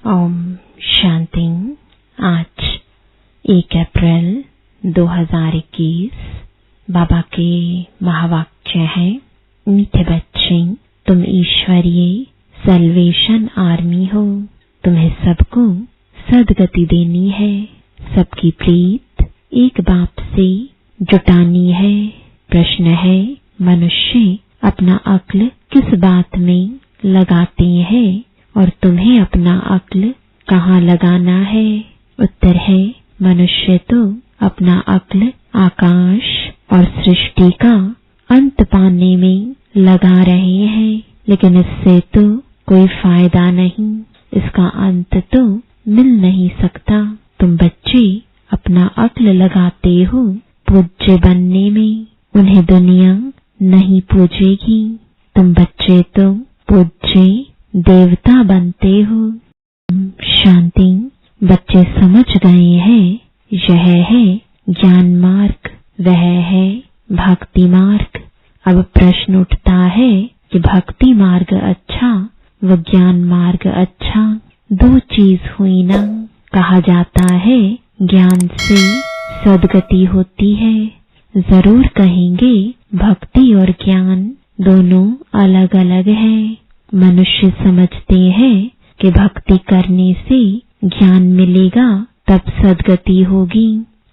ओम शांति। आज 1 अप्रैल 2021 बाबा के महावाक्य है। मीठे बच्चे, तुम ईश्वरीय सल्वेशन आर्मी हो। तुम्हें सबको सदगति देनी है। सबकी प्रीत एक बाप से जुटानी है। प्रश्न है, मनुष्य अपना अक्ल किस बात में लगाते हैं और तुम्हें अपना अक्ल कहाँ लगाना है? उत्तर है, मनुष्य तो अपना अक्ल आकाश और सृष्टि का अंत पाने में लगा रहे हैं, लेकिन इससे तो कोई फायदा नहीं। इसका अंत तो मिल नहीं सकता। तुम बच्चे अपना अक्ल लगाते हो पूज्य बनने में। उन्हें दुनिया नहीं पूजेगी। तुम बच्चे तो पूज्य देवता बनते हो। शांति। बच्चे समझ गए हैं, यह है ज्ञान मार्ग, वह है भक्ति मार्ग। अब प्रश्न उठता है कि भक्ति मार्ग अच्छा व ज्ञान मार्ग अच्छा? दो चीज हुई ना। कहा जाता है ज्ञान से सदगति होती है। जरूर कहेंगे भक्ति और ज्ञान दोनों अलग अलग हैं। मनुष्य समझते हैं कि भक्ति करने से ज्ञान मिलेगा, तब सदगति होगी।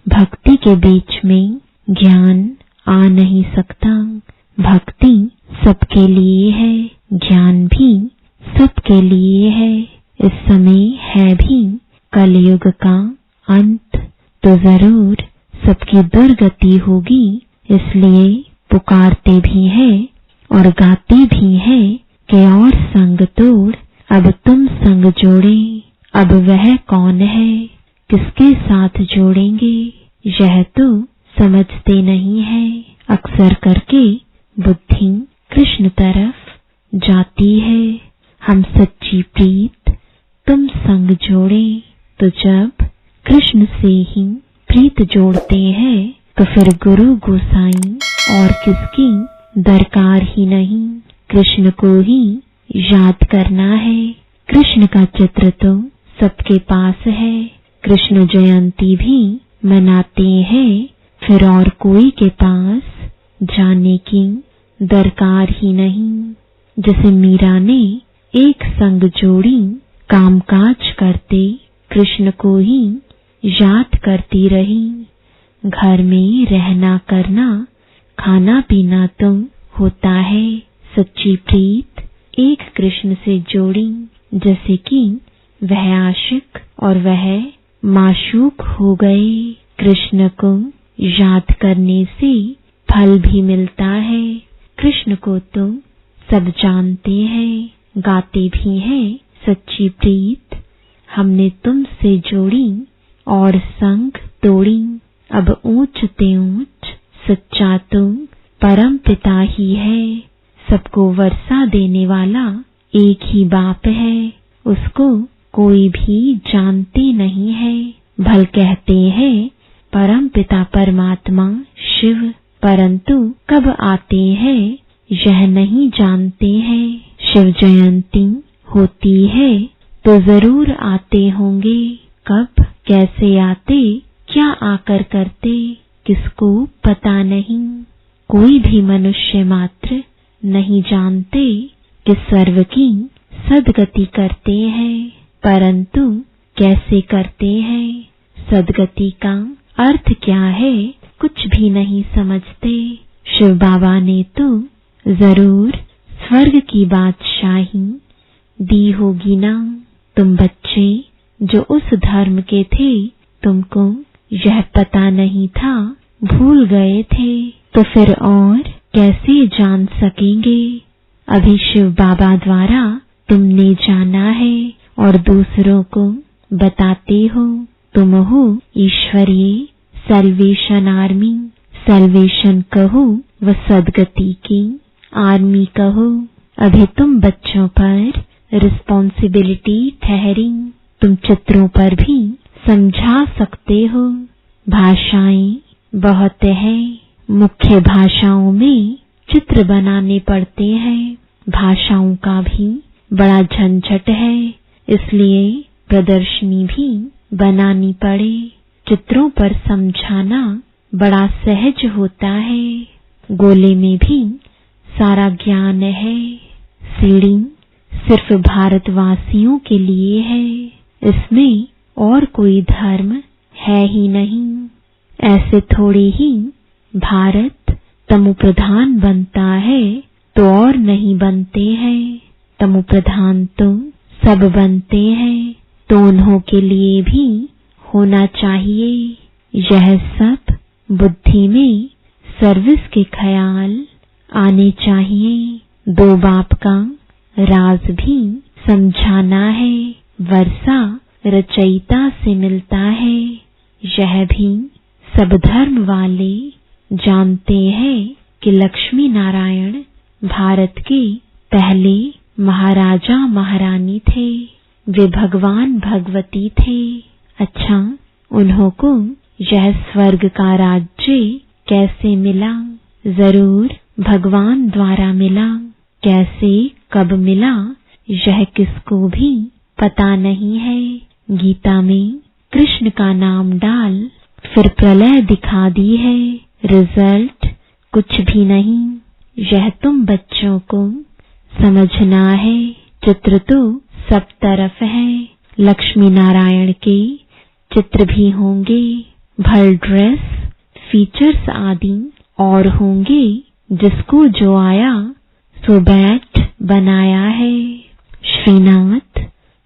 भक्ति के बीच में ज्ञान आ नहीं सकता। भक्ति सबके लिए है, ज्ञान भी सबके लिए है। इस समय है भी कलयुग का अंत, तो जरूर सबकी दुर्गति होगी। इसलिए पुकारते भी हैं और गाते भी हैं कि और संग तोड़ अब तुम संग जोड़े। अब वह कौन है, किसके साथ जोड़ेंगे, यह तो समझते नहीं है। अक्सर करके बुद्धि कृष्ण तरफ जाती है। हम सच्ची प्रीत तुम संग जोड़े। तो जब कृष्ण से ही प्रीत जोड़ते हैं तो फिर गुरु गोसाई और किसकी दरकार ही नहीं। कृष्ण को ही याद करना है। कृष्ण का चित्र तो सबके पास है। कृष्ण जयंती भी मनाते हैं, फिर और कोई के पास जाने की दरकार ही नहीं। जैसे मीरा ने एक संग जोड़ी, कामकाज करते कृष्ण को ही याद करती रही। घर में रहना करना, खाना पीना तो होता है। सच्ची प्रीत एक कृष्ण से जोड़ी, जैसे कि वह आशिक और वह माशूक हो गए। कृष्ण को याद करने से फल भी मिलता है। कृष्ण को तो सब जानते हैं, गाते भी हैं। सच्ची प्रीत हमने तुमसे जोड़ी और संग तोड़ी। अब ऊंच ते ऊंच सच्चा तो परम पिता ही है। सबको वर्षा देने वाला एक ही बाप है। उसको कोई भी जानते नहीं है। भल कहते हैं परम पिता परमात्मा शिव, परंतु कब आते हैं यह नहीं जानते हैं। शिव जयंती होती है तो जरूर आते होंगे। कब कैसे आते, क्या आकर करते, किसको पता नहीं। कोई भी मनुष्य मात्र नहीं जानते कि सर्व की सदगति करते हैं, परंतु कैसे करते हैं। सदगति का अर्थ क्या है, कुछ भी नहीं समझते। शिव बाबा ने तो जरूर स्वर्ग की बादशाही दी होगी ना। तुम बच्चे जो उस धर्म के थे, तुमको यह पता नहीं था, भूल गए थे, तो फिर और कैसे जान सकेंगे। अभी शिव बाबा द्वारा तुमने जाना है और दूसरों को बताते हो। तुम हो ईश्वरीय सल्वेशन आर्मी। सल्वेशन कहो व सदगति की आर्मी कहो। अभी तुम बच्चों पर रिस्पॉन्सिबिलिटी ठहरी। तुम चित्रों पर भी समझा सकते हो। भाषाएं बहुत है, मुख्य भाषाओं में चित्र बनाने पड़ते हैं। भाषाओं का भी बड़ा झंझट है, इसलिए प्रदर्शनी भी बनानी पड़े। चित्रों पर समझाना बड़ा सहज होता है। गोले में भी सारा ज्ञान है। सीढ़ी सिर्फ भारतवासियों के लिए है। इसमें और कोई धर्म है ही नहीं। ऐसे थोड़े ही भारत तमो प्रधान बनता है तो और नहीं बनते हैं। तमो प्रधान तो सब बनते हैं, तो उन्हों के लिए भी होना चाहिए। यह सब बुद्धि में सर्विस के ख्याल आने चाहिए। दो बाप का राज भी समझाना है। वर्षा रचयिता से मिलता है। यह भी सब धर्म वाले जानते हैं कि लक्ष्मी नारायण भारत के पहले महाराजा महारानी थे। वे भगवान भगवती थे। अच्छा, उन्हों को यह स्वर्ग का राज्य कैसे मिला? जरूर भगवान द्वारा मिला। कैसे कब मिला यह किसको भी पता नहीं है। गीता में कृष्ण का नाम डाल फिर प्रलय दिखा दी है। रिजल्ट कुछ भी नहीं। यह तुम बच्चों को समझना है। चित्र तो सब तरफ है। लक्ष्मी नारायण के चित्र भी होंगे। भल ड्रेस, फीचर्स आदि और होंगे। जिसको जो आया सो बैठ बनाया है। श्रीनाथ,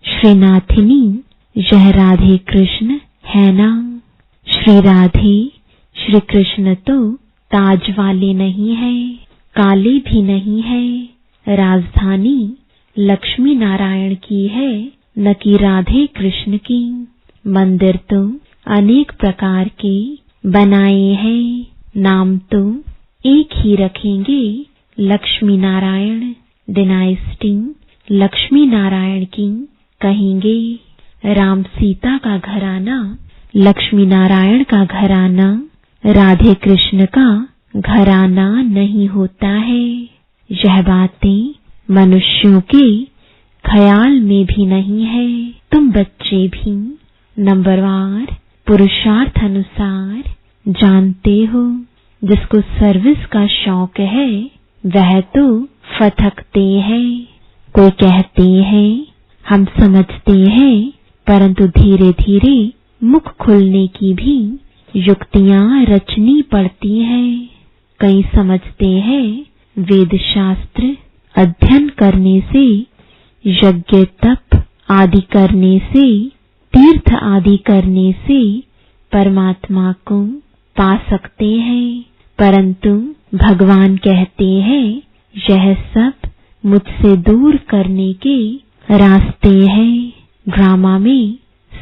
श्रीनाथिनी, यह राधे कृष्ण है ना। श्री राधे श्री कृष्ण तो ताज वाले नहीं है, काले भी नहीं है। राजधानी लक्ष्मी नारायण की है, न कि राधे कृष्ण की। मंदिर तो अनेक प्रकार के बनाए हैं। नाम तो एक ही रखेंगे, लक्ष्मी नारायण। डिनाइस्टी लक्ष्मी नारायण की कहेंगे। राम सीता का घराना, लक्ष्मी नारायण का घराना, राधे कृष्ण का घराना नहीं होता है। यह बातें मनुष्यों के ख्याल में भी नहीं है। तुम बच्चे भी नंबरवार पुरुषार्थ अनुसार जानते हो। जिसको सर्विस का शौक है वह तो फथकते हैं। कोई कहते हैं हम समझते हैं, परंतु धीरे धीरे मुख खुलने की भी युक्तियां रचनी पड़ती हैं। कई समझते हैं वेद शास्त्र अध्ययन करने से, यज्ञ तप आदि करने से, तीर्थ आदि करने से परमात्मा को पा सकते हैं। परंतु भगवान कहते हैं यह सब मुझसे दूर करने के रास्ते हैं। ड्रामा में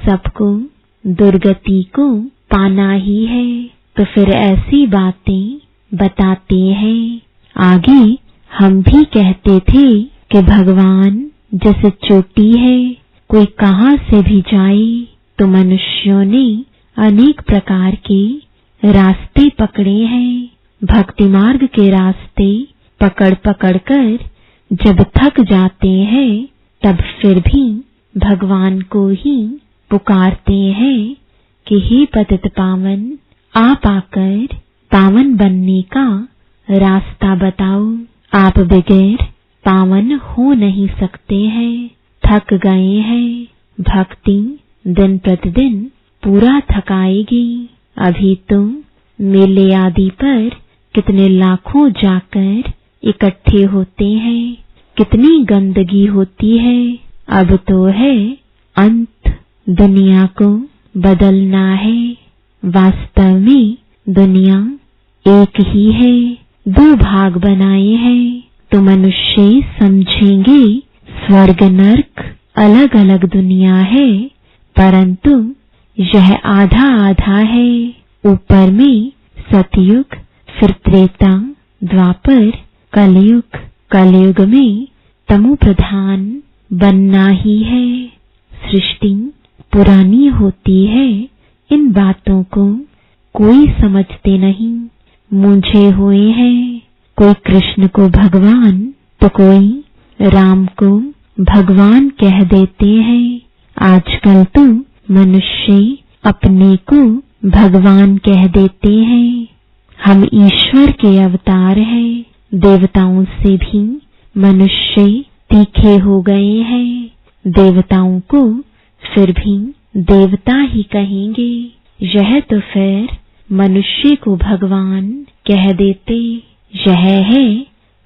सबको दुर्गति को पाना ही है, तो फिर ऐसी बातें बताते हैं। आगे हम भी कहते थे कि भगवान जैसे चोटी है, कोई कहां से भी जाए। तो मनुष्यों ने अनेक प्रकार के रास्ते पकड़े हैं। भक्ति मार्ग के रास्ते पकड़ पकड़ कर जब थक जाते हैं, तब फिर भी भगवान को ही पुकारते हैं कि हे पतित पावन, आप आकर पावन बनने का रास्ता बताओ। आप बगैर पावन हो नहीं सकते हैं। थक गए हैं। भक्ति दिन प्रतिदिन पूरा थकाएगी। अभी तुम मेले आदि पर कितने लाखों जाकर इकट्ठे होते हैं, कितनी गंदगी होती है। अब तो है अंत, दुनिया को बदलना है। वास्तव में दुनिया एक ही है, दो भाग बनाए हैं। तो मनुष्य समझेंगे स्वर्ग नर्क अलग अलग दुनिया है, परंतु यह आधा आधा है। ऊपर में सतयुग, फिर त्रेता, द्वापर, कलयुग। कलयुग में तमो प्रधान बनना ही है। सृष्टि पुरानी होती है, इन बातों को कोई समझते नहीं। मूंझे हुए हैं। कोई कृष्ण को भगवान तो कोई राम को भगवान कह देते हैं। आजकल तो मनुष्य अपने को भगवान कह देते हैं। हम ईश्वर के अवतार हैं। देवताओं से भी मनुष्य तीखे हो गए हैं। देवताओं को फिर भी देवता ही कहेंगे। यह तो फिर मनुष्य को भगवान कह देते। यह है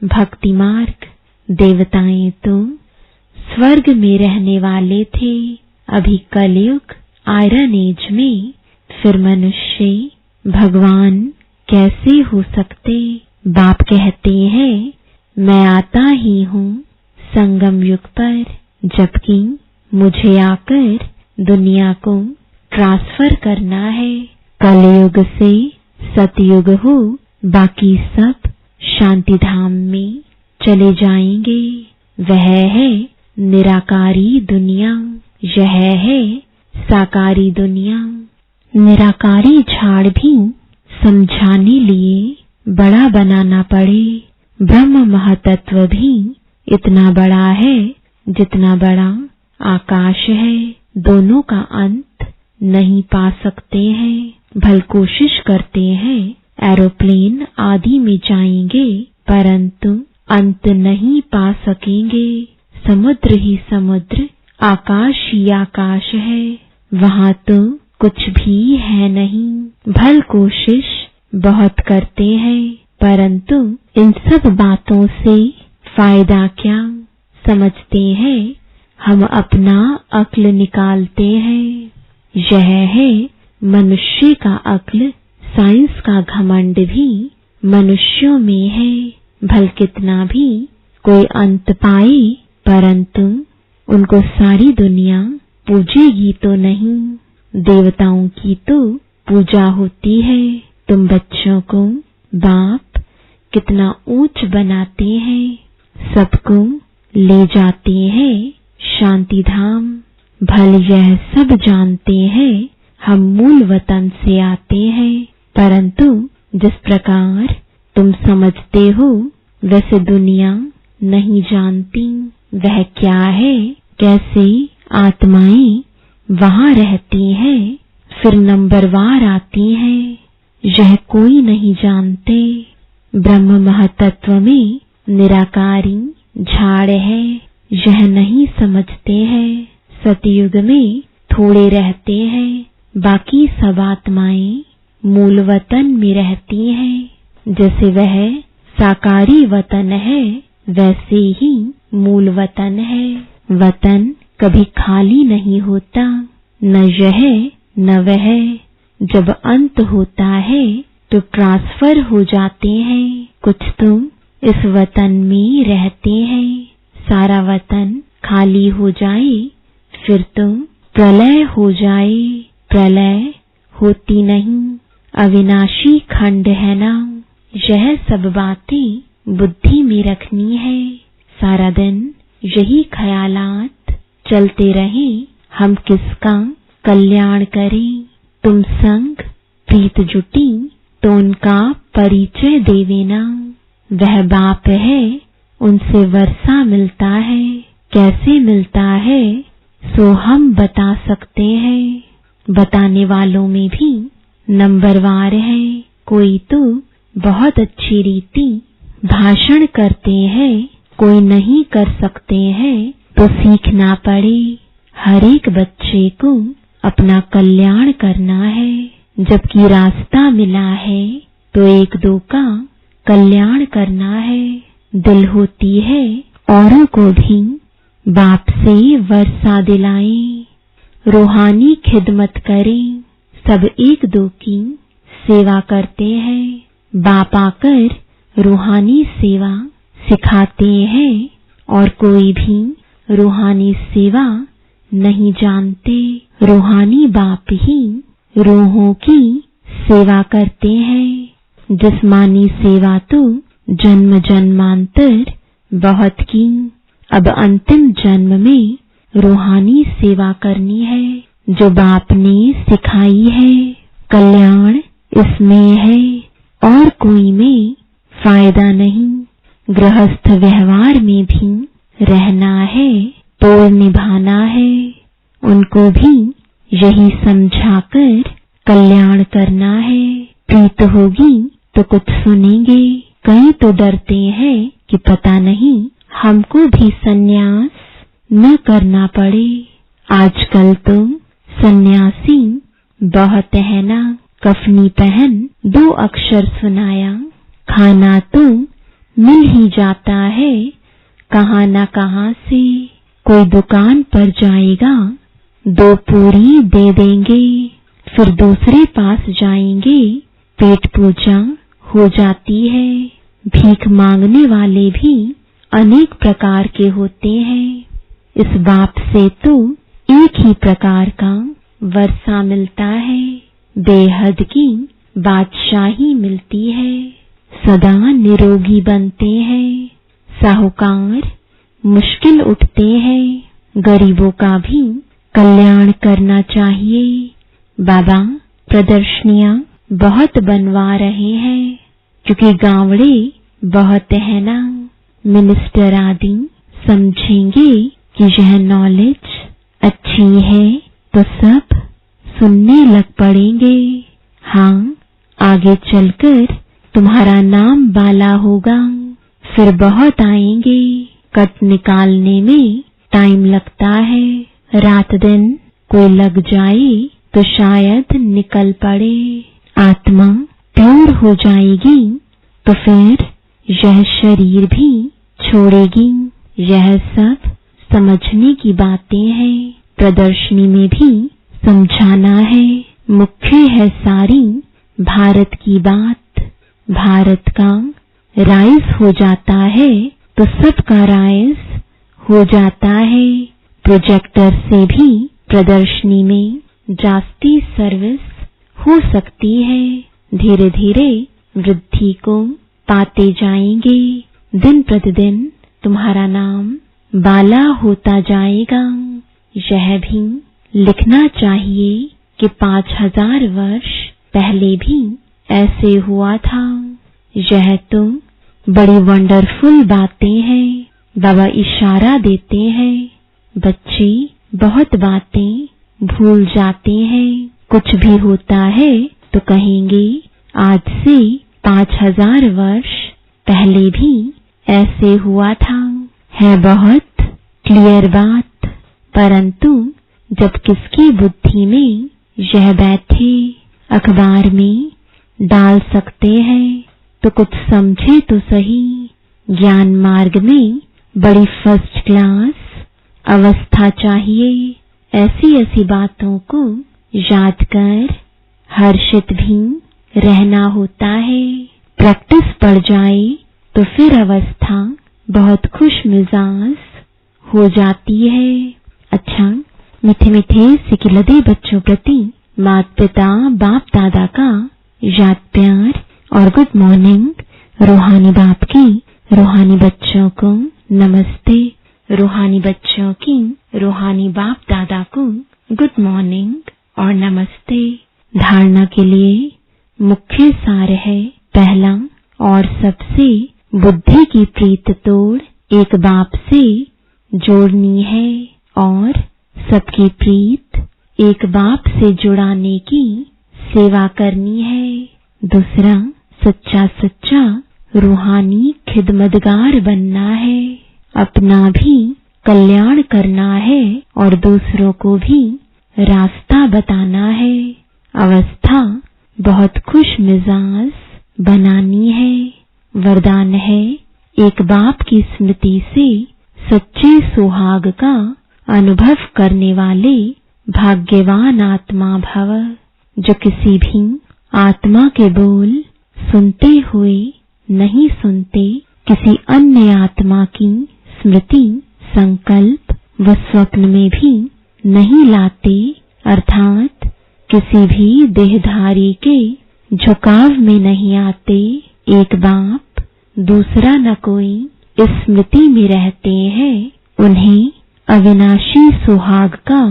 भक्ति मार्ग। देवताएं तो स्वर्ग में रहने वाले थे। अभी कलयुग आयरन एज में फिर मनुष्य भगवान कैसे हो सकते। बाप कहते हैं मैं आता ही हूँ संगम युग पर, जबकि मुझे आकर दुनिया को ट्रांसफर करना है। कलयुग से सतयुग हो, बाकी सब शांति धाम में चले जाएंगे। वह है निराकारी दुनिया, यह है साकारी दुनिया। निराकारी झाड़ भी समझाने लिए बड़ा बनाना पड़े। ब्रह्म महतत्व भी इतना बड़ा है जितना बड़ा आकाश है। दोनों का अंत नहीं पा सकते हैं। भल कोशिश करते हैं एरोप्लेन आदि में जाएंगे, परंतु अंत नहीं पा सकेंगे। समुद्र ही समुद्र, आकाश ही आकाश है, वहां तो कुछ भी है नहीं। भल कोशिश बहुत करते हैं, परंतु इन सब बातों से फायदा क्या। समझते हैं हम अपना अक्ल निकालते हैं। यह है मनुष्य का अक्ल। साइंस का घमंड भी मनुष्यों में है। भल कितना भी कोई अंत पाए, परंतु उनको सारी दुनिया पूजेगी तो नहीं। देवताओं की तो पूजा होती है। तुम बच्चों को बाप कितना ऊंच बनाते हैं, सबको ले जाते हैं शांति धाम। भल यह सब जानते हैं हम मूल वतन से आते हैं, परंतु जिस प्रकार तुम समझते हो वैसे दुनिया नहीं जानती। वह क्या है, कैसे आत्माएं वहां रहती हैं, फिर नंबरवार आती हैं, यह कोई नहीं जानते। ब्रह्म महतत्व में निराकारी झाड़ है, यह नहीं समझते हैं। सतयुग में थोड़े रहते हैं, बाकी सब आत्माएं मूल वतन में रहती हैं। जैसे वह साकारी वतन है, वैसे ही मूल वतन है। वतन कभी खाली नहीं होता, न यह न वह। जब अंत होता है तो ट्रांसफर हो जाते हैं। कुछ तो इस वतन में रहते हैं। सारा वतन खाली हो जाए फिर तो प्रलय हो जाए। प्रलय होती नहीं, अविनाशी खंड है ना। यह सब बातें बुद्धि में रखनी है। सारा दिन यही ख्यालात चलते रहे, हम किसका कल्याण करें। तुम संग प्रीत जुटी तो उनका परिचय देवे ना। वह बाप है, उनसे वर्षा मिलता है। कैसे मिलता है सो हम बता सकते हैं। बताने वालों में भी नंबरवार है। कोई तो बहुत अच्छी रीति भाषण करते हैं, कोई नहीं कर सकते हैं तो सीखना पड़े। हर एक बच्चे को अपना कल्याण करना है। जबकि रास्ता मिला है तो एक दो का कल्याण करना है। दिल होती है औरों को भी बाप से वर्षा दिलाएं। रूहानी खिदमत करें। सब एक दो की सेवा करते हैं। बाप आकर रूहानी सेवा सिखाते हैं और कोई भी रूहानी सेवा नहीं जानते। रूहानी बाप ही रूहों की सेवा करते हैं। जिस्मानी सेवा तो जन्म जन्मांतर बहुत की। अब अंतिम जन्म में रूहानी सेवा करनी है जो बाप ने सिखाई है। कल्याण इसमें है और कोई में फायदा नहीं। गृहस्थ व्यवहार में भी रहना है, तोड़ निभाना है। उनको भी यही समझाकर कल्याण करना है। प्रीत होगी तो कुछ सुनेंगे। कई तो डरते हैं कि पता नहीं हमको भी सन्यास न करना पड़े। आजकल तो सन्यासी बहुत है ना। कफनी पहन 2 अक्षर सुनाया, खाना तो मिल ही जाता है कहाँ न कहाँ से। कोई दुकान पर जाएगा 2 पूरी दे देंगे, फिर दूसरे पास जाएंगे, पेट पूजा हो जाती है। भीख मांगने वाले भी अनेक प्रकार के होते हैं। इस बाप से तो एक ही प्रकार का वर्षा मिलता है, बेहद की बादशाही मिलती है। सदा निरोगी बनते हैं, साहूकार मुश्किल उठते हैं। गरीबों का भी कल्याण करना चाहिए। बाबा प्रदर्शनियां बहुत बनवा रहे हैं, क्योंकि गावड़े बहुत है ना। मिनिस्टर आदि समझेंगे कि यह नॉलेज अच्छी है तो सब सुनने लग पड़ेंगे। हाँ, आगे चलकर तुम्हारा नाम बाला होगा। फिर बहुत आएंगे। कट निकालने में टाइम लगता है। रात दिन कोई लग जाए तो शायद निकल पड़े। आत्मा प्योर हो जाएगी तो फिर यह शरीर भी छोड़ेगी। यह सब समझने की बातें हैं। प्रदर्शनी में भी समझाना है। मुख्य है सारी भारत की बात। भारत का राइज हो जाता है तो सबका राइज हो जाता है। प्रोजेक्टर से भी प्रदर्शनी में जास्ती सर्विस हो सकती है। धीरे धीरे वृद्धि को पाते जाएंगे। दिन प्रतिदिन तुम्हारा नाम बाला होता जाएगा। यह भी लिखना चाहिए कि 5000 वर्ष पहले भी ऐसे हुआ था। यह तो बड़ी वंडरफुल बातें हैं। बाबा इशारा देते हैं। बच्चे बहुत बातें भूल जाते हैं। कुछ भी होता है तो कहेंगे आज से 5000 वर्ष पहले भी ऐसे हुआ था। है बहुत क्लियर बात, परंतु जब किसकी बुद्धि में यह बैठे, अखबार में डाल सकते हैं तो कुछ समझे तो सही। ज्ञान मार्ग में बड़ी फर्स्ट क्लास अवस्था चाहिए। ऐसी ऐसी बातों को याद कर हर्षित भी रहना होता है। प्रैक्टिस पड़ जाए तो फिर अवस्था बहुत खुश मिजाज हो जाती है। अच्छा, मीठे मीठे सिकिलदे बच्चों प्रति माता पिता बाप दादा का याद प्यार और गुड मॉर्निंग। रूहानी बाप की रूहानी बच्चों को नमस्ते। रूहानी बच्चों की रूहानी बाप दादा को गुड मॉर्निंग और नमस्ते। धारणा के लिए मुख्य सार है। पहला और सबसे बुद्धि की प्रीत तोड़ एक बाप से जोड़नी है और सबकी प्रीत एक बाप से जुड़ाने की सेवा करनी है। दूसरा, सच्चा सच्चा रूहानी खिदमतगार बनना है। अपना भी कल्याण करना है और दूसरों को भी रास्ता बताना है। अवस्था बहुत खुश मिजाज बनानी है। वरदान है, एक बाप की स्मृति से सच्चे सुहाग का अनुभव करने वाले भाग्यवान आत्मा भव। जो किसी भी आत्मा के बोल सुनते हुए नहीं सुनते, किसी अन्य आत्मा की स्मृति संकल्प व स्वप्न में भी नहीं लाते, अर्थात किसी भी देहधारी के झुकाव में नहीं आते। एक बाप दूसरा न कोई इस स्मृति में रहते हैं, उन्हें अविनाशी सुहाग का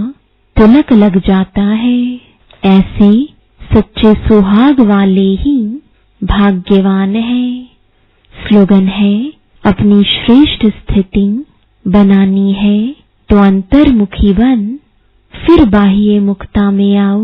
तिलक लग जाता है। ऐसे सच्चे सुहाग वाले ही भाग्यवान हैं। स्लोगन है, अपनी श्रेष्ठ स्थिति बनानी है तो अंतर्मुखी बन, फिर बाह्य मुक्ता में आओ।